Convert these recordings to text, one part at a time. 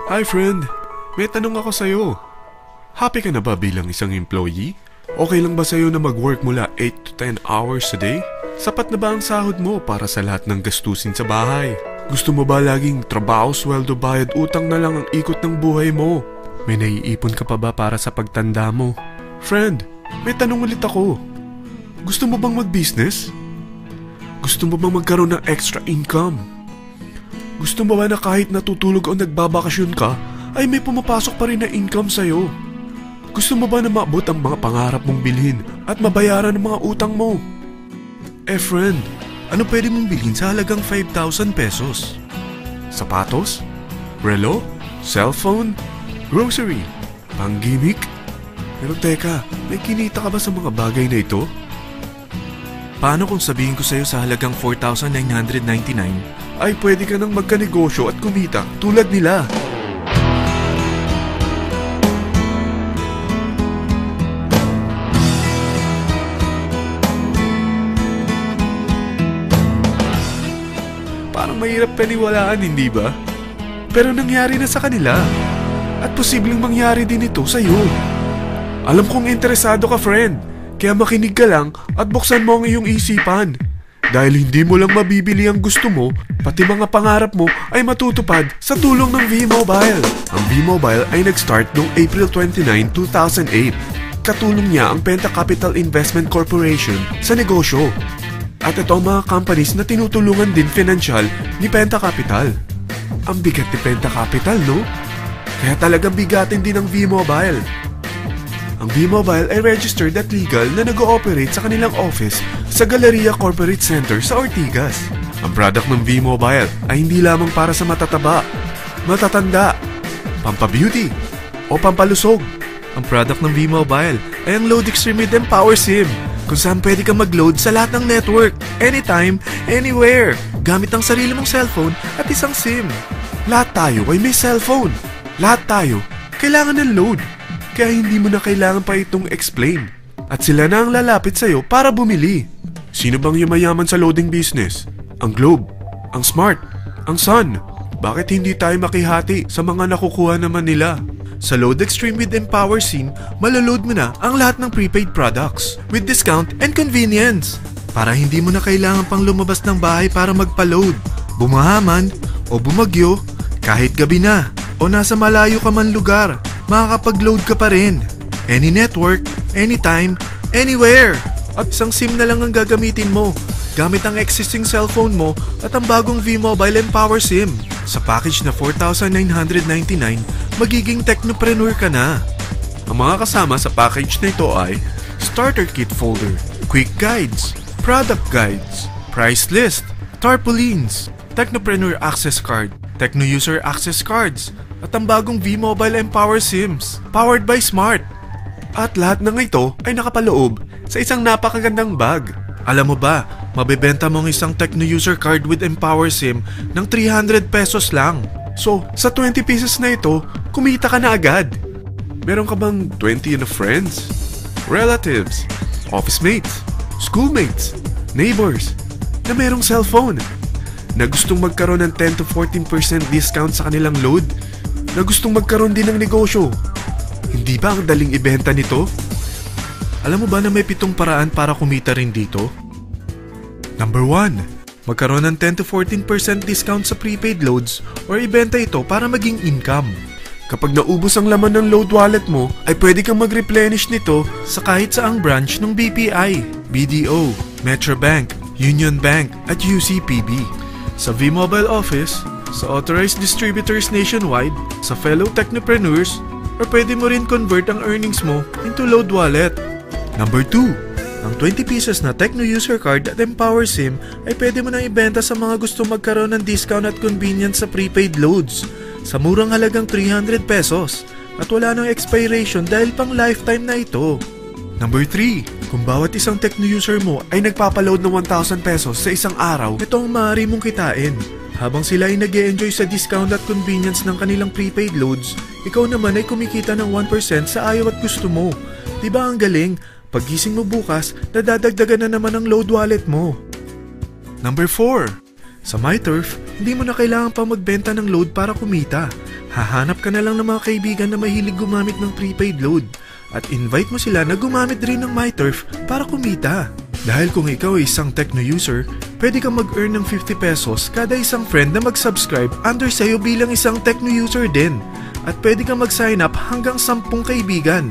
Hi friend, may tanong ako sa'yo. Happy ka na ba bilang isang employee? Okay lang ba sa'yo na mag-work mula 8 to 10 hours a day? Sapat na ba ang sahod mo para sa lahat ng gastusin sa bahay? Gusto mo ba laging trabaho, sweldo, bayad, utang na lang ang ikot ng buhay mo? May naiipon ka pa ba para sa pagtanda mo? Friend, may tanong ulit ako. Gusto mo bang mag-business? Gusto mo bang magkaroon ng extra income? Gusto mo ba na kahit natutulog o nagbabakasyon ka, ay may pumapasok pa rin na income sa'yo? Gusto mo ba na maabot ang mga pangarap mong bilhin at mabayaran ang mga utang mo? Friend, ano pwede mong bilhin sa halagang 5,000 pesos? Sapatos? Relo? Cellphone? Grocery? Pang-gimmick? Pero teka, may kinita ka ba sa mga bagay na ito? Paano kung sabihin ko sa'yo sa halagang 4,999 ay pwede ka nang magkanegosyo at kumita tulad nila? Parang mahirap paniwalaan, hindi ba? Pero nangyari na sa kanila. At posibleng mangyari din ito sa'yo. Alam kong interesado ka, friend. Kaya makinig ka lang at buksan mo ang iyong isipan. Dahil hindi mo lang mabibili ang gusto mo, pati mga pangarap mo ay matutupad sa tulong ng V-Mobile. Ang V-Mobile ay nag-start noong April 29, 2008. Katulong niya ang Penta Capital Investment Corporation sa negosyo. At ito ang mga companies na tinutulungan din financial ni Penta Capital. Ang bigat ni Penta Capital, no? Kaya talagang bigatin din ang V-Mobile. Ang V-Mobile ay registered at legal na nag-ooperate sa kanilang office sa Galleria Corporate Center sa Ortigas. Ang product ng V-Mobile ay hindi lamang para sa matataba, matatanda, pampabeauty, o pampalusog. Ang product ng V-Mobile ay ang Load Extreme with Empower SIM, kung saan pwede kang mag-load sa lahat ng network, anytime, anywhere, gamit ang sarili mong cellphone at isang SIM. Lahat tayo ay may cellphone. Lahat tayo kailangan ng load. Kaya hindi mo na kailangan pa itong explain. At sila na ang lalapit sa'yo para bumili. Sino bang yumayaman sa loading business? Ang Globe, ang Smart, ang Sun. Bakit hindi tayo makihati sa mga nakukuha naman nila? Sa Load Extreme with Empower SIM, malaload mo na ang lahat ng prepaid products with discount and convenience. Para hindi mo na kailangan pang lumabas ng bahay para magpa-load. Bumahaman o bumagyo, kahit gabi na o nasa malayo ka man lugar, makakapag-load ka pa rin. Any network, anytime, anywhere. At isang SIM na lang ang gagamitin mo gamit ang existing cellphone mo at ang bagong V-Mobile Empower SIM. Sa package na 4,999, magiging technopreneur ka na. Ang mga kasama sa package na ito ay Starter Kit Folder, Quick Guides, Product Guides, Price List, Tarpaulins, Technopreneur Access Card, Techno User Access Cards, at ang bagong V-Mobile Empower SIMs, powered by Smart. At lahat ng ito ay nakapaloob sa isang napakagandang bag. Alam mo ba, mabebenta mo ang isang Techno User Card with Empower SIM ng 300 pesos lang. So, sa 20 pieces na ito, kumita ka na agad. Meron ka bang 20 na friends, relatives, office mates, schoolmates, neighbors, na merong cellphone, na gustong magkaroon ng 10 to 14% discount sa kanilang load, na gustong magkaroon din ng negosyo? Hindi ba ang daling ibenta nito? Alam mo ba na may 7 paraan para kumita rin dito? Number 1. Magkaroon ng 10 to 14% discount sa prepaid loads or ibenta ito para maging income. Kapag naubos ang laman ng load wallet mo, ay pwede kang mag-replenish nito sa kahit saang branch ng BPI, BDO, Metrobank, Union Bank at UCPB. Sa V-Mobile Office, sa authorized distributors nationwide, sa fellow technopreneurs, or pwede mo rin convert ang earnings mo into load wallet. Number 2. Ang 20 pieces na Techno User Card at Empower SIM ay pwede mo nang ibenta sa mga gusto magkaroon ng discount at convenience sa prepaid loads sa murang halagang 300 pesos at wala nang expiration dahil pang lifetime na ito. Number 3. Kung bawat isang Techno user mo ay nagpapaload ng 1,000 pesos sa isang araw, ito ang maaari mong kitain. Habang sila ay nag-e-enjoy sa discount at convenience ng kanilang prepaid loads, ikaw naman ay kumikita ng 1% sa ayaw at gusto mo. Diba ang galing? Paggising mo bukas, nadadagdagan na naman ang load wallet mo. Number 4. Sa MyTurf, hindi mo na kailangan pang magbenta ng load para kumita. Hahanap ka na lang ng mga kaibigan na mahilig gumamit ng prepaid load at invite mo sila na gumamit rin ng MyTurf para kumita. Dahil kung ikaw ay isang techno user, pwede kang mag-earn ng 50 pesos kada isang friend na mag-subscribe under sa'yo bilang isang techno user din. At pwede kang mag-sign up hanggang 10 kaibigan.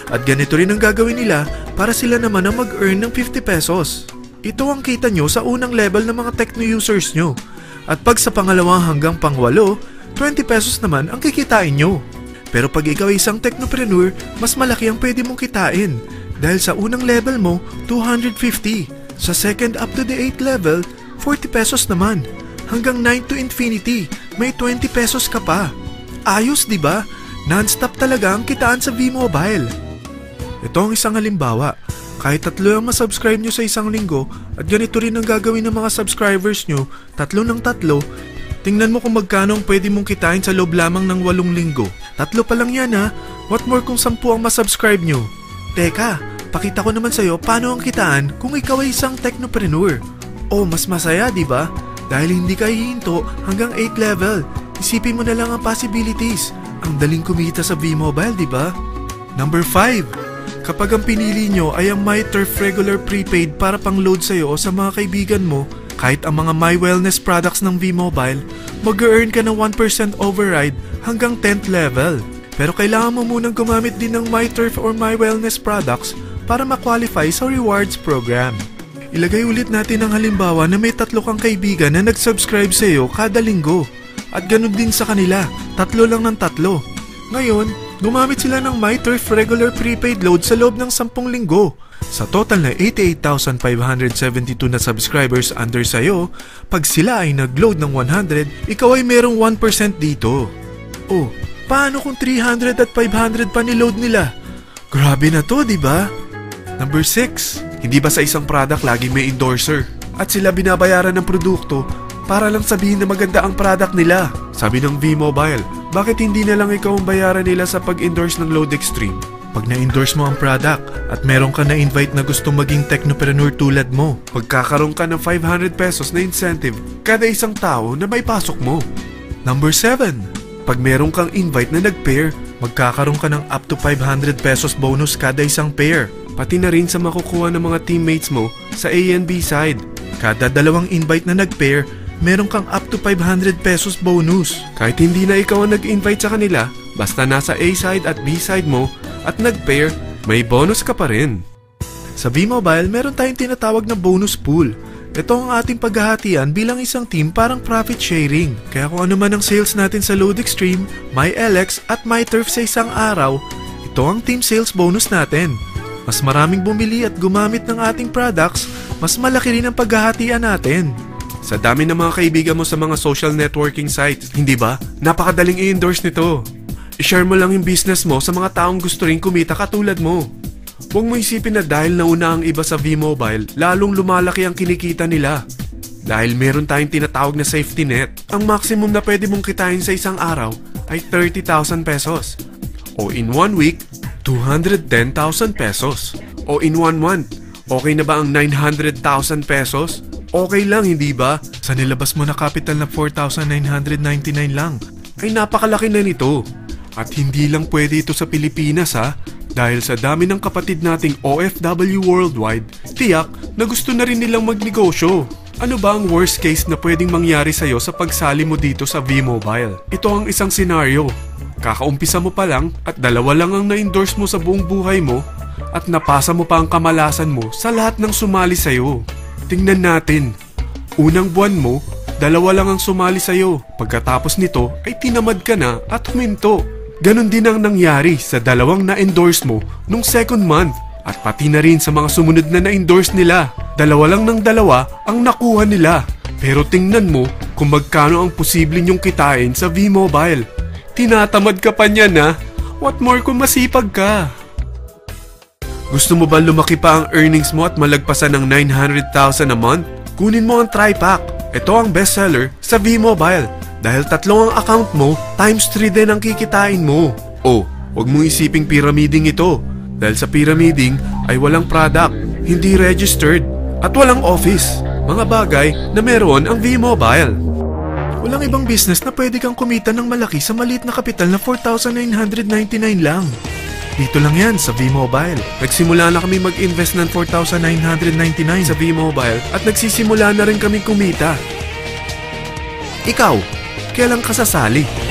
At ganito rin ang gagawin nila para sila naman ang mag-earn ng 50 pesos. Ito ang kita nyo sa unang level ng mga techno users nyo. At pag sa pangalawa hanggang pang-8, 20 pesos naman ang kikitain nyo. Pero pag ikaw ay isang technopreneur, mas malaki ang pwede mong kitain. Dahil sa unang level mo, 250. Sa second up to the 8th level, 40 pesos naman. Hanggang 9 to infinity, may 20 pesos ka pa. Ayos, di ba? Non-stop talaga ang kitaan sa V-Mobile. Ito ang isang halimbawa. Kahit 3 ang masubscribe nyo sa isang linggo at ganito rin ang gagawin ng mga subscribers nyo, 3 ng 3, tingnan mo kung magkano ang pwede mong kitain sa loob lamang ng 8 linggo. 3 pa lang yan ha. What more kung 10 ang masubscribe nyo? Teka, pakita ko naman sa'yo paano ang kitaan kung ikaw ay isang technopreneur. Oh, mas masaya, di ba? Dahil hindi ka hihinto hanggang 8 level. Isipin mo na lang ang possibilities. Ang daling kumita sa V-Mobile, di ba? Number 5. Kapag ang pinili nyo ay ang MyTurf regular prepaid para pang-load sa'yo o sa mga kaibigan mo, kahit ang mga My Wellness products ng V-Mobile, mag-earn ka ng 1% override hanggang 10th level. Pero kailangan mo munang gumamit din ng MyTurf or My Wellness products para ma-qualify sa rewards program. Ilagay ulit natin ang halimbawa na may 3 kang kaibigan na nag-subscribe sa'yo kada linggo. At ganun din sa kanila, 3 lang ng 3. Ngayon, gumamit sila ng MyTurf regular prepaid load sa loob ng 10 linggo. Sa total na 88,572 na subscribers under sa'yo, pag sila ay nag-load ng 100, ikaw ay merong 1% dito. Oh, paano kung 300 at 500 pa niload nila? Grabe na to, di ba? Number 6. Hindi ba sa isang product laging may endorser? At sila binabayaran ng produkto para lang sabihin na maganda ang product nila. Sabi ng V-Mobile, bakit hindi na lang ikaw ang bayaran nila sa pag-endorse ng Load Extreme? Pag na-endorse mo ang product at meron ka na-invite na gustong maging technopreneur tulad mo, magkakaroon ka ng 500 pesos na incentive kada isang tao na may pasok mo. Number 7. Pag meron kang invite na nag-pair, magkakaroon ka ng up to 500 pesos bonus kada isang pair. Pati na rin sa makukuha ng mga teammates mo sa A and B side. Kada 2 invite na nag-pair, meron kang up to 500 pesos bonus. Kahit hindi na ikaw ang nag-invite sa kanila, basta nasa A side at B side mo at nag-pair, may bonus ka pa rin. Sa V-Mobile, meron tayong tinatawag na bonus pool. Ito ang ating paghahatian bilang isang team parang profit sharing. Kaya kung ano man ang sales natin sa Load Extreme, MyLX at MyTurf sa isang araw, ito ang team sales bonus natin. Mas maraming bumili at gumamit ng ating products, mas malaki rin ang paghahatian natin. Sa dami ng mga kaibigan mo sa mga social networking sites, hindi ba? Napakadaling i-endorse nito. I-share mo lang yung business mo sa mga taong gusto rin kumita katulad mo. Huwag mo isipin na dahil nauna ang iba sa V-Mobile, lalong lumalaki ang kinikita nila. Dahil meron tayong tinatawag na safety net, ang maximum na pwede mong kitain sa isang araw ay 30,000 pesos. O in 1 week, 210,000 pesos. O in 1 month, okay na ba ang 900,000 pesos? Okay lang, hindi ba? Sa nilabas mo na capital na 4,999 lang, ay napakalaki na nito. At hindi lang pwede ito sa Pilipinas ha, dahil sa dami ng kapatid nating OFW worldwide, tiyak na gusto na rin nilang magnegosyo. Ano ba ang worst case na pwedeng mangyari sa'yo sa pagsali mo dito sa V-Mobile? Ito ang isang senaryo. Kakaumpisa mo pa lang at 2 lang ang na-endorse mo sa buong buhay mo at napasa mo pa ang kamalasan mo sa lahat ng sumali sa'yo. Tingnan natin. Unang buwan mo, 2 lang ang sumali sa'yo. Pagkatapos nito ay tinamad ka na at huminto. Ganon din ang nangyari sa 2 na-endorse mo nung second month at pati na rin sa mga sumunod na na-endorse nila. 2 lang ng 2 ang nakuha nila. Pero tingnan mo kung magkano ang posible nyong kitain sa V-Mobile. Tinatamad ka pa niyan ha? What more kung masipag ka? Gusto mo ba lumaki pa ang earnings mo at malagpasan ng 900,000 a month? Kunin mo ang TriPack. Ito ang bestseller sa V-Mobile. Dahil 3 ang account mo, times 3 din ang kikitain mo. Oh, huwag mong isiping pyramiding ito. Dahil sa pyramiding ay walang product, hindi registered, at walang office. Mga bagay na meron ang V-Mobile. Walang ibang business na pwede kang kumita ng malaki sa maliit na kapital na 4,999 lang. Dito lang yan sa V-Mobile. Nagsimula na kami mag-invest ng 4,999 sa V-Mobile at nagsisimula na rin kami kumita. Ikaw, kailan ka sasali?